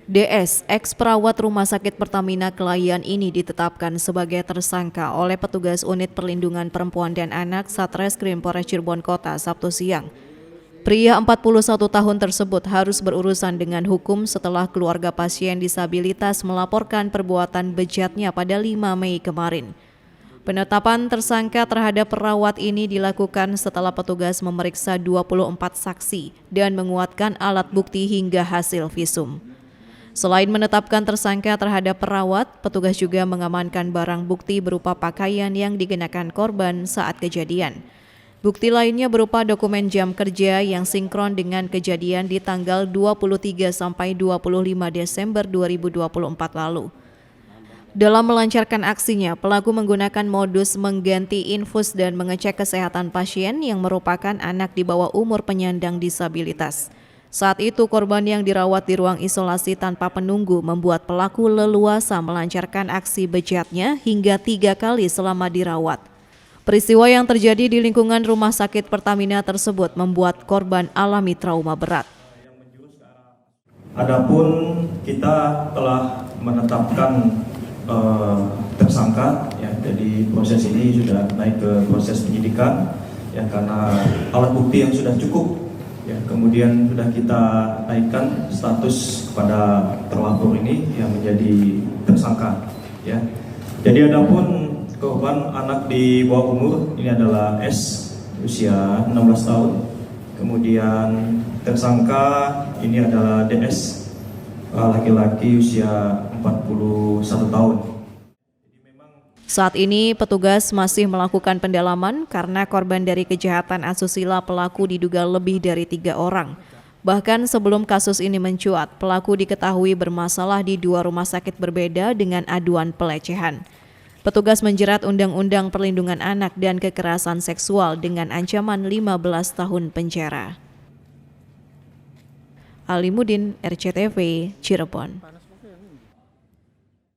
DS, ex-perawat Rumah Sakit Pertamina Kelayan ini ditetapkan sebagai tersangka oleh petugas Unit Perlindungan Perempuan dan Anak Satreskrim Polres Cirebon Kota Sabtu siang. Pria 41 tahun tersebut harus berurusan dengan hukum setelah keluarga pasien disabilitas melaporkan perbuatan bejatnya pada 5 Mei kemarin. Penetapan tersangka terhadap perawat ini dilakukan setelah petugas memeriksa 24 saksi dan menguatkan alat bukti hingga hasil visum. Selain menetapkan tersangka terhadap perawat, petugas juga mengamankan barang bukti berupa pakaian yang dikenakan korban saat kejadian. Bukti lainnya berupa dokumen jam kerja yang sinkron dengan kejadian di tanggal 23 sampai 25 Desember 2024 lalu. Dalam melancarkan aksinya, pelaku menggunakan modus mengganti infus dan mengecek kesehatan pasien yang merupakan anak di bawah umur penyandang disabilitas. Saat itu korban yang dirawat di ruang isolasi tanpa penunggu membuat pelaku leluasa melancarkan aksi bejatnya hingga 3 kali selama dirawat. Peristiwa yang terjadi di lingkungan Rumah Sakit Pertamina tersebut membuat korban alami trauma berat. Adapun kita telah menetapkan tersangka, ya, jadi proses ini sudah naik ke proses penyidikan, ya, karena alat bukti yang sudah cukup. Ya, kemudian sudah kita naikkan status kepada terlapor ini yang menjadi tersangka. Ya. Jadi adapun korban anak di bawah umur ini adalah S, usia 16 tahun. Kemudian tersangka ini adalah DS, laki-laki usia 41 tahun. Saat ini petugas masih melakukan pendalaman karena korban dari kejahatan asusila pelaku diduga lebih dari 3 orang. Bahkan sebelum kasus ini mencuat, pelaku diketahui bermasalah di 2 rumah sakit berbeda dengan aduan pelecehan. Petugas menjerat Undang-Undang Perlindungan Anak dan Kekerasan Seksual dengan ancaman 15 tahun penjara. Alimudin, RCTV, Cirebon.